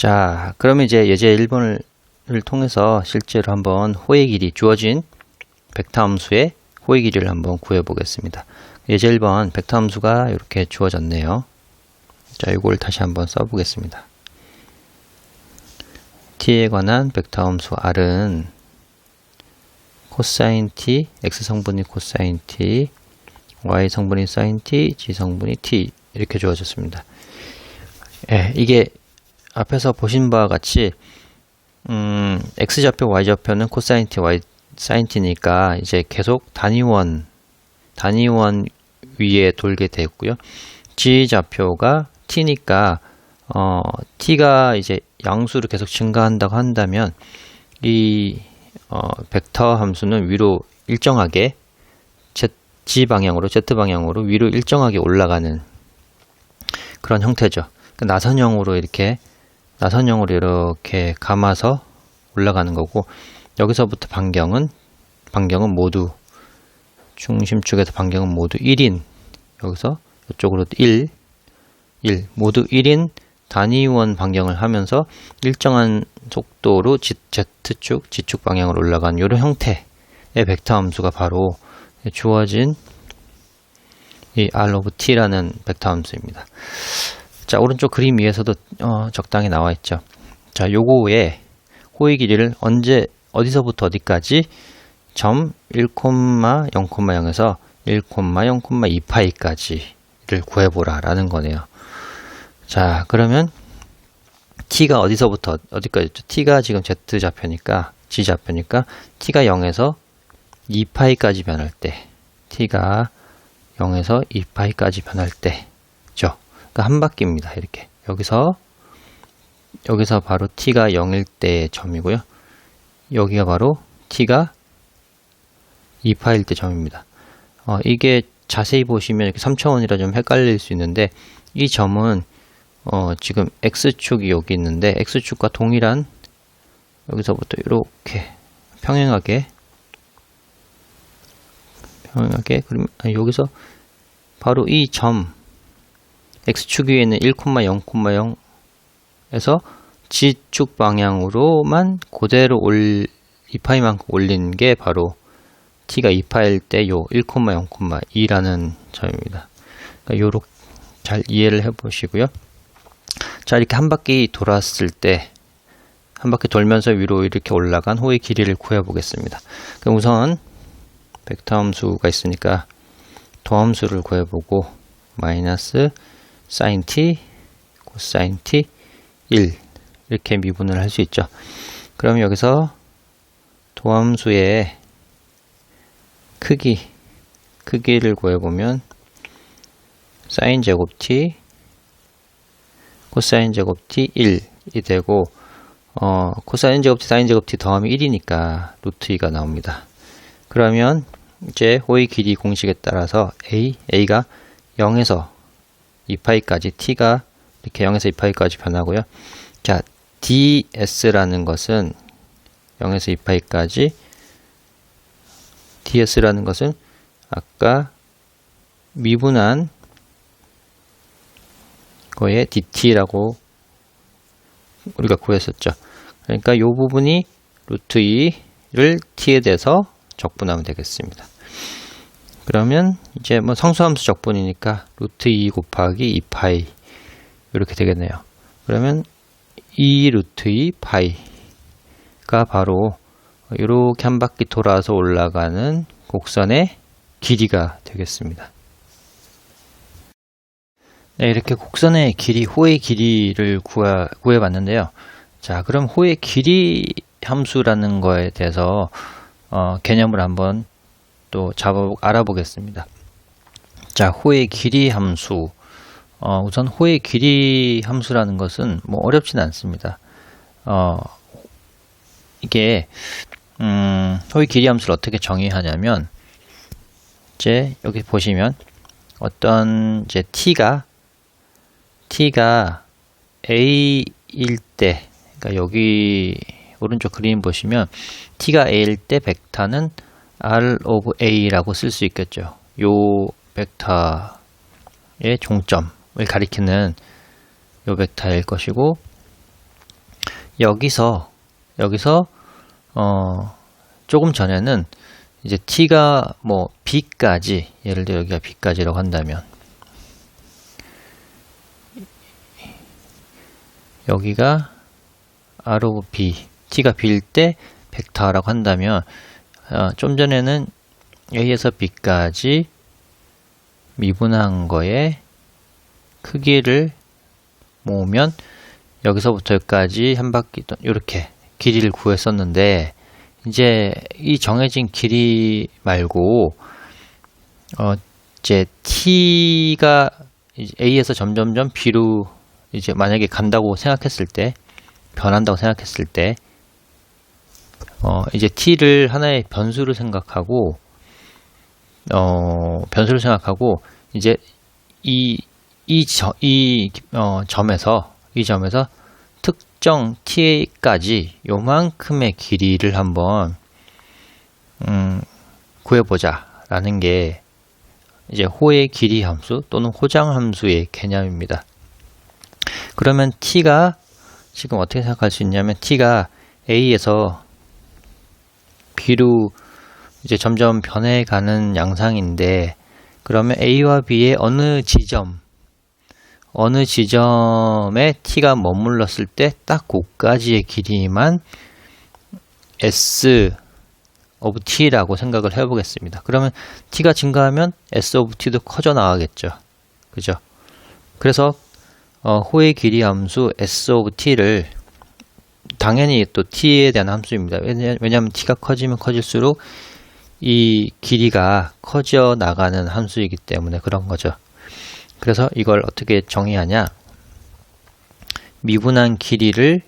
자, 그러면 이제 예제 1번을 통해서 실제로 한번 호의 길이 주어진 벡터 함수의 호의 길이를 한번 구해 보겠습니다. 예제 1번 벡터 함수가 이렇게 주어졌네요. 자, 이걸 다시 한번 써 보겠습니다. t에 관한 벡터 함수 r은 코사인 t, x 성분이 코사인 t, y 성분이 사인 t, z 성분이 t 이렇게 주어졌습니다. 예, 이게 앞에서 보신 바와 같이 x좌표, y좌표는 코사인 t, y 사인 t니까 이제 계속 단위원 위에 돌게 되고요. g좌표가 t니까 t가 이제 양수로 계속 증가한다고 한다면 이 벡터 함수는 위로 일정하게 z 방향으로 위로 일정하게 올라가는 그런 형태죠. 나선형으로 이렇게 감아서 올라가는 거고, 여기서부터 반경은 모두 중심축에서 반경은 모두 1인, 여기서 이쪽으로 1 모두 1인 단위원 반경을 하면서 일정한 속도로 Z축, G축 방향으로 올라가는 이런 형태의 벡터 함수가 바로 주어진 이 R of T라는 벡터 함수입니다. 자, 오른쪽 그림 위에서도 적당히 나와 있죠. 자, 요거의 호의 길이를 어디서부터 어디까지 점 1,0,0에서 1,0,2파이까지를 구해보라 라는 거네요. 자, 그러면 t가 어디서부터 어디까지죠? t가 지금 z좌표니까 g좌표니까 t가 0에서 2파이까지 변할 때, t가 0에서 2파이까지 변할 때죠. 그러니까 한 바퀴입니다. 이렇게 여기서 바로 t가 0일 때의 점이고요. 여기가 바로 t가 2파일 때 점입니다. 이게 자세히 보시면 이렇게 3차원이라 좀 헷갈릴 수 있는데, 이 점은 지금 x축이 여기 있는데 x축과 동일한 여기서부터 이렇게 평행하게 그러면 여기서 바로 이 점 x축 위에 있는 1,0,0에서 g축 방향으로만 그대로 2파이만큼 올린 게 바로 t가 2파일 때 요 1,0,2라는 점입니다. 그러니까 요렇게 잘 이해를 해 보시고요. 자, 이렇게 한 바퀴 돌았을 때, 한 바퀴 돌면서 위로 이렇게 올라간 호의 길이를 구해 보겠습니다. 그럼 우선 벡터 함수가 있으니까 도함수를 구해 보고, 마이너스 사인 t, 코사인 t, 1 이렇게 미분을 할 수 있죠. 그럼 여기서 도함수의 크기를 구해보면 사인 제곱 t, 코사인 제곱 t 1이 되고, 코사인 제곱 t, 사인 제곱 t 더하면 1이니까 루트 2가 나옵니다. 그러면 이제 호의 길이 공식에 따라서 A가 0에서 2파이까지, t가 이렇게 0에서 2파이까지 변하고요. 자, ds라는 것은 0에서 2파이까지, ds라는 것은 아까 미분한 거에 dt라고 우리가 구했었죠. 그러니까 이 부분이 루트 2를 t에 대해서 적분하면 되겠습니다. 그러면 이제 뭐 상수함수 적분이니까 루트 2 곱하기 2파이 이렇게 되겠네요. 그러면 2 루트 2 파이가 바로 이렇게 한 바퀴 돌아서 올라가는 곡선의 길이가 되겠습니다. 네, 이렇게 곡선의 길이, 호의 길이를 구해 봤는데요. 자, 그럼 호의 길이 함수라는 거에 대해서 개념을 한번 또 알아보겠습니다. 자, 호의 길이 함수. 우선 호의 길이 함수라는 것은 뭐 어렵진 않습니다. 이게 호의 길이 함수를 어떻게 정의하냐면, 이제 여기 보시면 어떤 이제 t가 a일 때, 그러니까 여기 오른쪽 그림 보시면 t가 a일 때 벡터는 r of a라고 쓸 수 있겠죠. 요 벡터의 종점을 가리키는 요 벡터일 것이고, 여기서 조금 전에는 이제 t가 뭐 b까지, 예를 들어 여기가 b까지라고 한다면 여기가 r of b, t가 b일 때 벡터라고 한다면 좀 전에는 a에서 b까지 미분한 거에 크기를 모으면 여기서부터 여기까지 한 바퀴 이렇게 길이를 구했었는데, 이제 이 정해진 길이 말고 이제 t가 a에서 점점점 b로 이제 만약에 간다고 생각했을 때, 변한다고 생각했을 때 이제 t를 하나의 변수를 생각하고 이제 이 점에서 특정 t까지 요만큼의 길이를 한번 구해보자 라는 게 이제 호의 길이 함수 또는 호장 함수의 개념입니다. 그러면 t가 지금 어떻게 생각할 수 있냐면, t가 a에서 b로 이제 점점 변해가는 양상인데, 그러면 a와 b의 어느 지점에 t가 머물렀을 때 딱 그까지의 길이만 s of t라고 생각을 해보겠습니다. 그러면 t가 증가하면 s of t도 커져 나가겠죠. 그죠? 그래서 호의 길이 함수 s of t를 당연히 또 t에 대한 함수입니다. 왜냐하면 t가 커지면 커질수록 이 길이가 커져 나가는 함수이기 때문에 그런 거죠. 그래서 이걸 어떻게 정의하냐? 미분한 길이를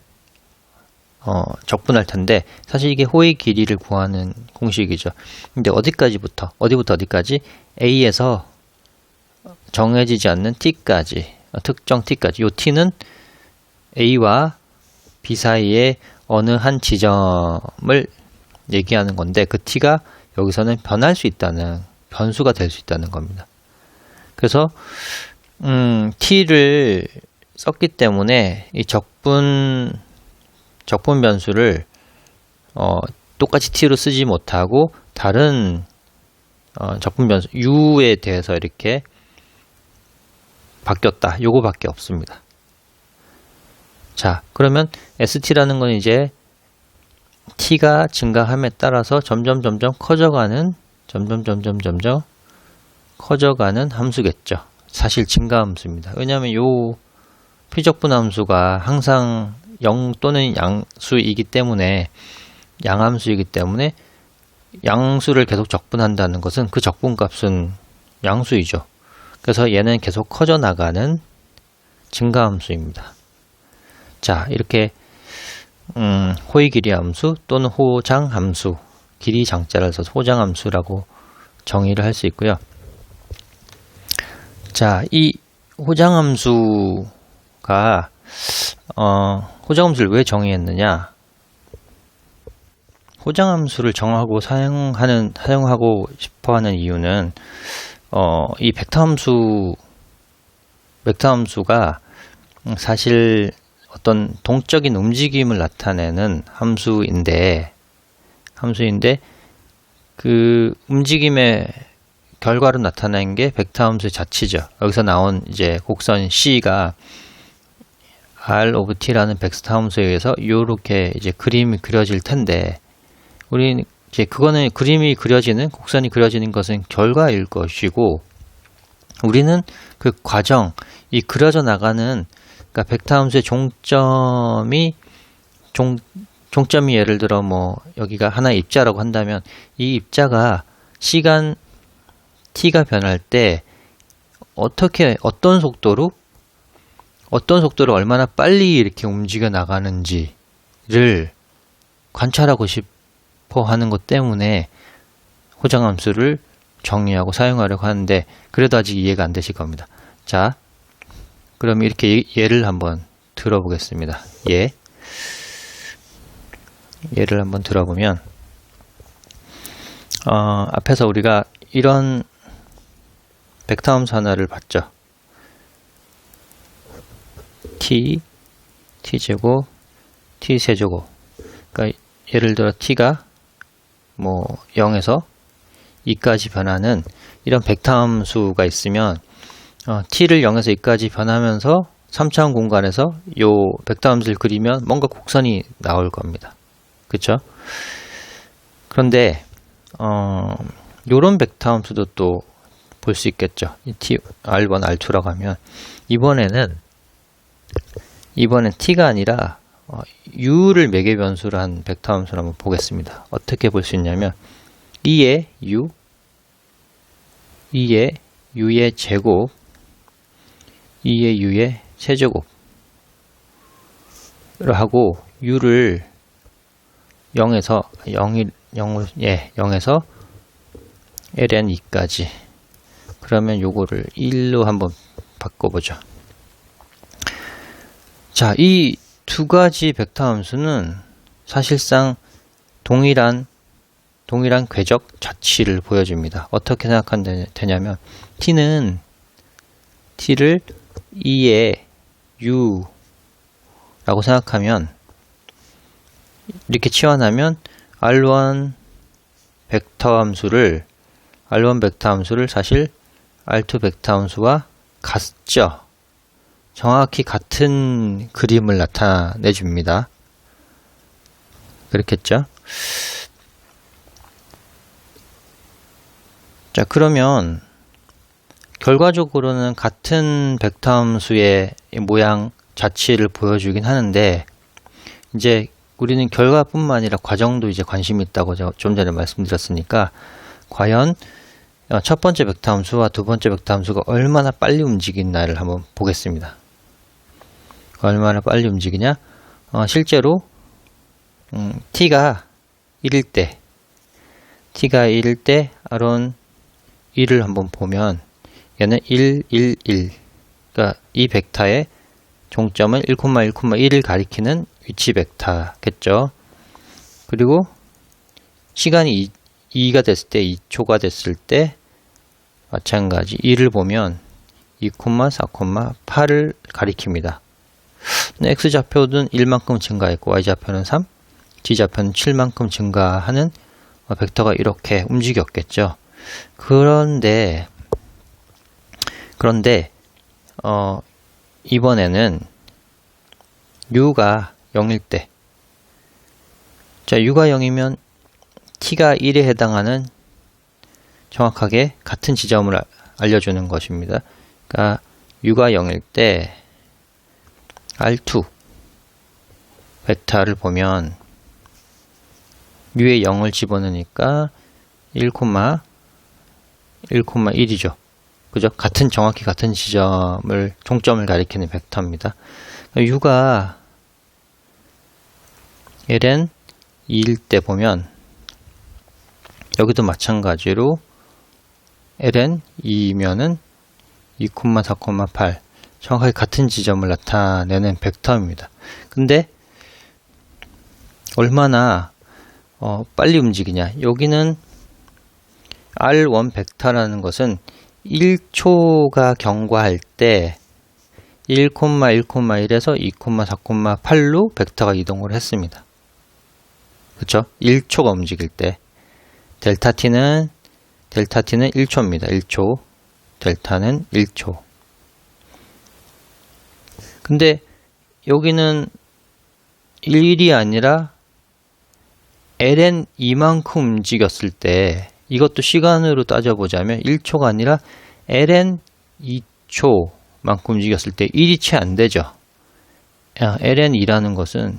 적분할 텐데, 사실 이게 호의 길이를 구하는 공식이죠. 근데 어디부터 어디까지? a에서 정해지지 않는 t까지, 특정 t까지. 요 t는 a와 b 사이에 어느 한 지점을 얘기하는 건데, 그 t가 여기서는 변할 수 있다는, 변수가 될 수 있다는 겁니다. 그래서 t를 썼기 때문에 이 적분 변수를 똑같이 t로 쓰지 못하고 다른 적분 변수 u에 대해서 이렇게 바뀌었다. 요거밖에 없습니다. 자, 그러면 st라는 건 이제 t가 증가함에 따라서 점점 커져가는 함수겠죠. 사실 증가 함수입니다. 왜냐하면 요 피적분 함수가 항상 0 또는 양수이기 때문에, 양함수이기 때문에 양수를 계속 적분한다는 것은 그 적분값은 양수이죠. 그래서 얘는 계속 커져 나가는 증가 함수입니다. 자, 이렇게 호의 길이 함수 또는 호장 함수, 길이 장자를 써서 호장 함수라고 정의를 할 수 있고요. 자, 이 호장 함수가 호장 함수를 왜 정의했느냐? 호장 함수를 정하고 사용하고 싶어하는 이유는 이 벡터 함수가 사실 어떤 동적인 움직임을 나타내는 함수인데 그 움직임의 결과로 나타낸 게 벡터 함수의 자치죠. 여기서 나온 이제 곡선 C가 R of T라는 벡터 함수에 의해서 이렇게 이제 그림이 그려질 텐데, 우리 이제 그거는 그림이 그려지는, 곡선이 그려지는 것은 결과일 것이고, 우리는 그 과정, 이 그려져 나가는, 그러니까 벡터 함수의 종점이 예를 들어 뭐 여기가 하나의 입자라고 한다면, 이 입자가 시간 t가 변할 때 어떤 속도로 얼마나 빨리 이렇게 움직여 나가는지를 관찰하고 싶어 하는 것 때문에 호장 함수를 정의하고 사용하려고 하는데, 그래도 아직 이해가 안 되실 겁니다. 자, 그럼 이렇게 예를 한번 들어보겠습니다. 예를 한번 들어보면, 앞에서 우리가 이런 벡터 함수 하나를 봤죠. t제곱 t 세제곱. 그러니까 예를 들어 t가 뭐 0에서 2까지 변하는 이런 벡터 함수가 있으면 t를 0에서 2까지 변하면서 3차원 공간에서 요 벡터 함수를 그리면 뭔가 곡선이 나올 겁니다. 그쵸? 그런데 요런 벡터 함수도 또 볼 수 있겠죠. 이 t, r1, r2라고 하면 이번엔 t가 아니라 u를 매개 변수로 한 벡터 함수를 한번 보겠습니다. 어떻게 볼 수 있냐면 2의 u의 제곱 2의 u의 세제곱을 하고 u를 0에서 0에서 ln2까지 그러면 요거를 1로 한번 바꿔보죠. 자, 이 두 가지 벡터 함수는 사실상 동일한 궤적 자치를 보여줍니다. 어떻게 생각하면 되냐면 t를 2의 u라고 생각하면 이렇게 치환하면 R1 벡터 함수를 사실 R2 벡터 함수와 같죠. 정확히 같은 그림을 나타내 줍니다. 그렇겠죠? 자, 그러면 결과적으로는 같은 벡터 함수의 모양 자치를 보여주긴 하는데 이제 우리는 결과뿐만 아니라 과정도 이제 관심이 있다고 좀 전에 말씀드렸으니까 과연 첫 번째 벡터 함수와 두 번째 벡터 함수가 얼마나 빨리 움직이나를 한번 보겠습니다. 얼마나 빨리 움직이냐? 실제로 t가 1일 때 R1 1을 한번 보면 얘는 1, 1, 1 그러니까 이 벡터의 종점은 1,1,1을 가리키는 위치 벡터겠죠. 그리고 시간이 2가 됐을 때 2초가 됐을 때 마찬가지 1을 보면 2,4,8을 가리킵니다. x좌표는 1만큼 증가했고 y좌표는 3, g좌표는 7만큼 증가하는 벡터가 이렇게 움직였겠죠. 그런데 이번에는 u가 0일 때, 자, u가 0이면 t가 1에 해당하는 정확하게 같은 지점을 알려주는 것입니다. 그러니까 u가 0일 때 R2 벡터를 보면 u에 0을 집어넣으니까 1,1이죠. 그죠? 정확히 같은 종점을 가리키는 벡터입니다. u가 ln 2일 때 보면 여기도 마찬가지로 ln 2면은 2,4,8 정확하게 같은 지점을 나타내는 벡터입니다. 근데 얼마나 빨리 움직이냐? 여기는 R1 벡터라는 것은 1초가 경과할 때 1,1,1에서 2,4,8로 벡터가 이동을 했습니다. 그렇죠? 1초가 움직일 때 델타 t는 1초입니다. 1초. 델타는 1초. 근데 여기는 1이 아니라 ln 2만큼 움직였을 때 이것도 시간으로 따져보자면 1초가 아니라 ln 2초만큼 움직였을 때 1이 채 안 되죠. ln 2라는 것은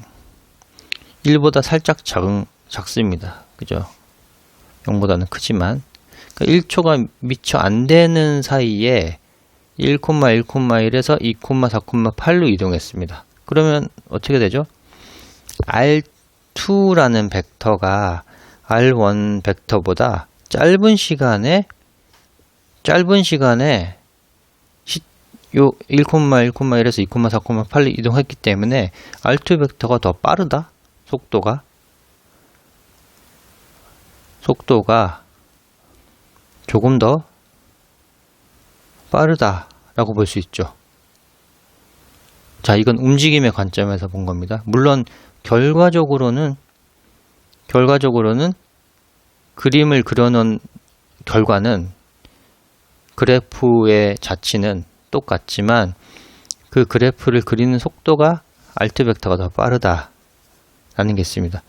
1보다 살짝 작습니다. 그죠? 0보다는 크지만 그러니까 1초가 미처 안 되는 사이에 1,1,1에서 2,4,8로 이동했습니다. 그러면 어떻게 되죠? R2라는 벡터가 R1 벡터보다 짧은 시간에 요 1,1,1에서 2,4,8로 이동했기 때문에 R2 벡터가 더 빠르다. 속도가 조금 더 빠르다라고 볼 수 있죠. 자, 이건 움직임의 관점에서 본 겁니다. 물론 결과적으로는 그림을 그려놓은 결과는 그래프의 자치는 똑같지만 그 그래프를 그리는 속도가 알트 벡터가 더 빠르다라는 게 있습니다.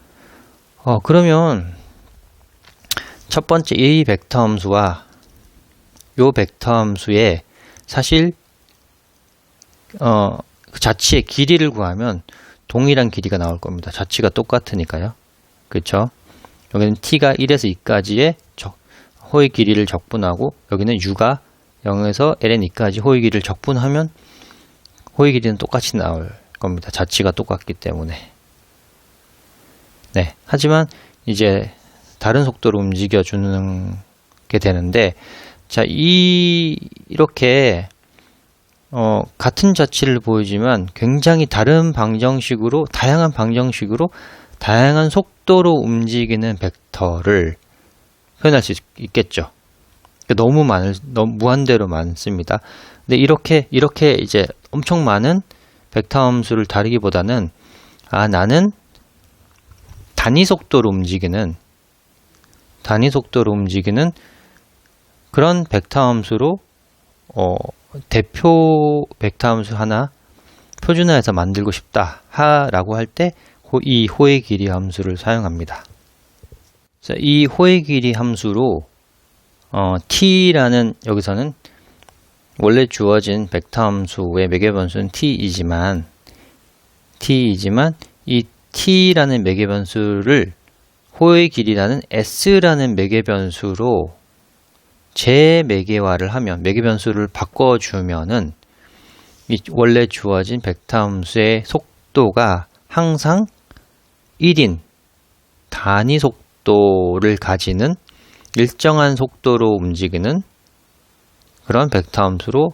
그러면 첫 번째 이 벡터 함수와 요 벡터 함수의 사실 그 자치의 길이를 구하면 동일한 길이가 나올 겁니다. 자치가 똑같으니까요. 그렇죠? 여기는 t가 1에서 2까지의 호의 길이를 적분하고 여기는 u가 0에서 ln 2까지 호의 길이를 적분하면 호의 길이는 똑같이 나올 겁니다. 자치가 똑같기 때문에. 네. 하지만 이제 다른 속도로 움직여 주는 게 되는데, 자, 이렇게 같은 자치를 보이지만 굉장히 다양한 방정식으로 다양한 속도로 움직이는 벡터를 표현할 수 있겠죠. 너무 무한대로 많습니다. 근데 이렇게 이제 엄청 많은 벡터 함수를 다루기보다는 나는 단위 속도로 움직이는 그런 벡터 함수로 대표 벡터 함수 하나 표준화해서 만들고 싶다 라고 할 때 이 호의 길이 함수를 사용합니다. 자, 이 호의 길이 함수로 t라는 여기서는 원래 주어진 벡터 함수의 매개변수는 t이지만 이 t라는 매개변수를 호의 길이라는 s라는 매개변수로 재매개화를 하면 매개변수를 바꿔주면은 이 원래 주어진 벡터 함수의 속도가 항상 1인 단위 속도를 가지는 일정한 속도로 움직이는 그런 벡터 함수로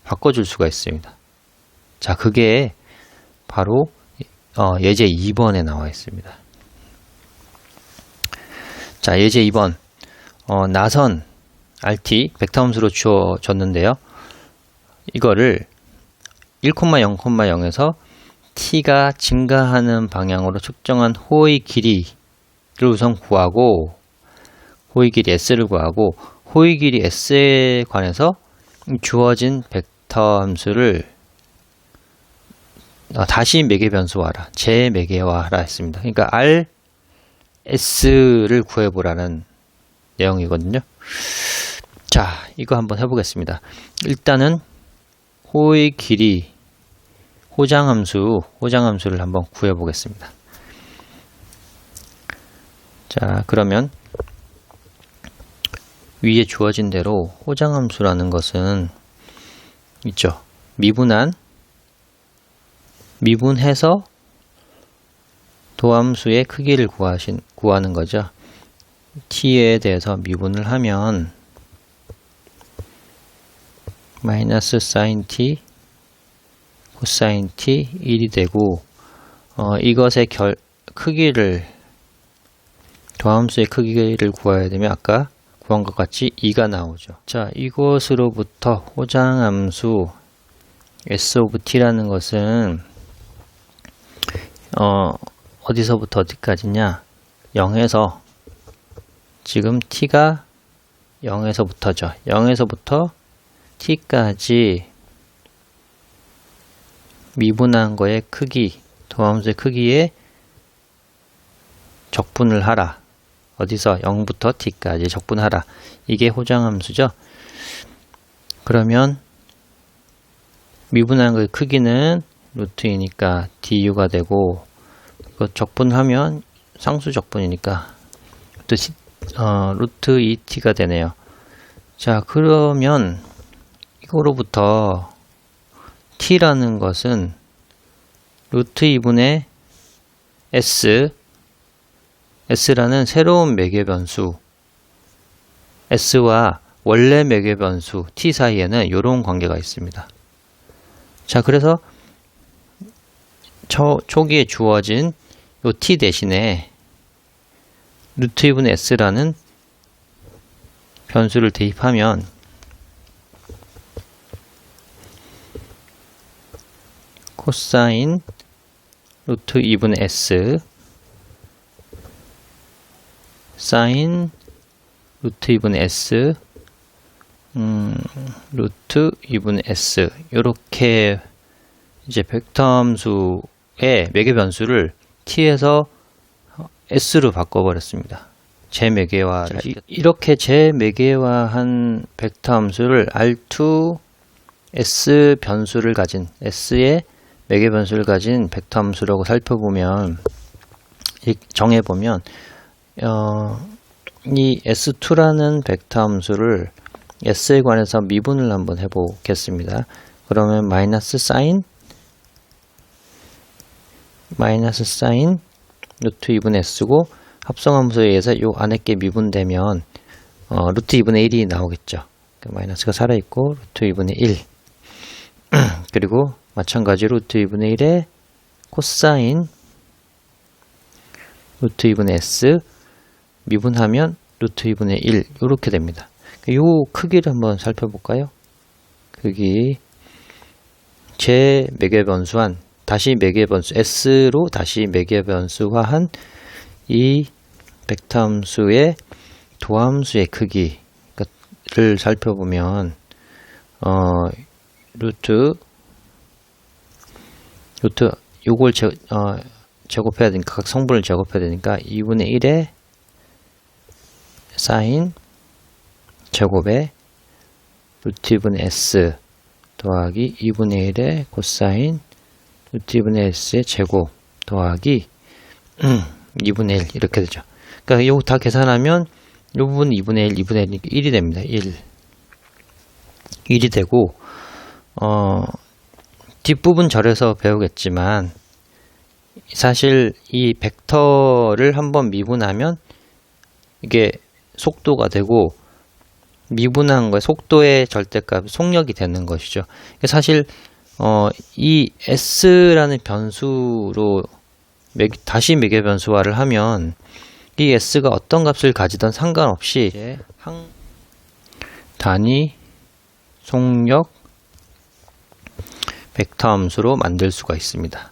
바꿔줄 수가 있습니다. 자, 그게 바로 예제 2번에 나와 있습니다. 자, 예제 2번 나선 RT 벡터 함수로 주어졌는데요. 이거를 1,0,0에서 t가 증가하는 방향으로 측정한 호의 길이를 우선 구하고 호의 길이 s를 구하고 호의 길이 s에 관해서 주어진 벡터 함수를 다시 매개변수화하라, 재매개화하라 했습니다. 그러니까 rs를 구해보라는 내용이거든요. 자, 이거 한번 해보겠습니다. 일단은 호의 길이 호장함수를 한번 구해보겠습니다. 자, 그러면 위에 주어진 대로 호장함수라는 것은 있죠. 미분해서 도함수의 크기를 구하는 거죠. t에 대해서 미분을 하면 마이너스 sin t, 코사인 t 1이 되고 이것의 크기를 도함수의 크기를 구해야 되면 아까 구한 것 같이 2가 나오죠. 자, 이것으로부터 호장함수 s of t라는 것은 어디서부터 어디까지냐? 0에서 지금 t가 0에서부터죠. 0에서부터 t까지 미분한 거의 크기, 도함수의 크기에 적분을 하라. 어디서 0부터 t까지 적분하라. 이게 호장함수죠. 그러면 미분한 거의 크기는 루트이니까 du가 되고 이거 적분하면 상수 적분이니까 또 루트 2t가 되네요. 자, 그러면 이거로부터 t라는 것은 루트 2분의 s라는 새로운 매개변수 s와 원래 매개변수 t 사이에는 이런 관계가 있습니다. 자, 그래서 초기에 주어진 요 t 대신에 루트 2분의 s라는 변수를 대입하면 코사인 루트 2분의 S 사인 루트 2분의 S 루트 2분의 S 요렇게 이제 벡터 함수의 매개 변수를 t에서 s로 바꿔버렸습니다. 재매개화 이렇게 재매개화한 벡터 함수를 R2 S 변수를 가진 S의 매개 변수를 가진 벡터 함수라고 살펴보면 정해보면 이 S2라는 벡터 함수를 S에 관해서 미분을 한번 해보겠습니다. 그러면 마이너스 사인 루트 2분의 S고 합성함수에 의해서 요 안에 게 미분되면 루트 2분의 1이 나오겠죠. 마이너스가 살아있고 루트 2분의 1 그리고 마찬가지로 루트 2분의 1에 코사인 루트 2분의 S 미분하면 루트 2분의 1 이렇게 됩니다. 요 크기를 한번 살펴볼까요? 크기 제 매개변수한 다시 매개변수 S로 다시 매개변수화한 이 벡터 함수의 도함수의 크기를 살펴보면 루트 요걸 제곱해야 되니까 각 성분을 제곱해야 되니까 2분의 1의 사인 제곱에 루트 2분의 S 더하기 2분의 1의 코사인 루트 2분의 S의 제곱 더하기 2분의 1 이렇게 되죠. 그러니까 이거 다 계산하면 이 부분 2분의 1, 2분의 1이니까 1이 됩니다. 1이 되고 뒷부분 절에서 배우겠지만 사실 이 벡터를 한번 미분하면 이게 속도가 되고 미분한 거에 속도의 절대값 속력이 되는 것이죠. 사실 이 S라는 변수로 다시 매개 변수화를 하면 이 S가 어떤 값을 가지던 상관없이 단위 속력 벡터 함수로 만들 수가 있습니다.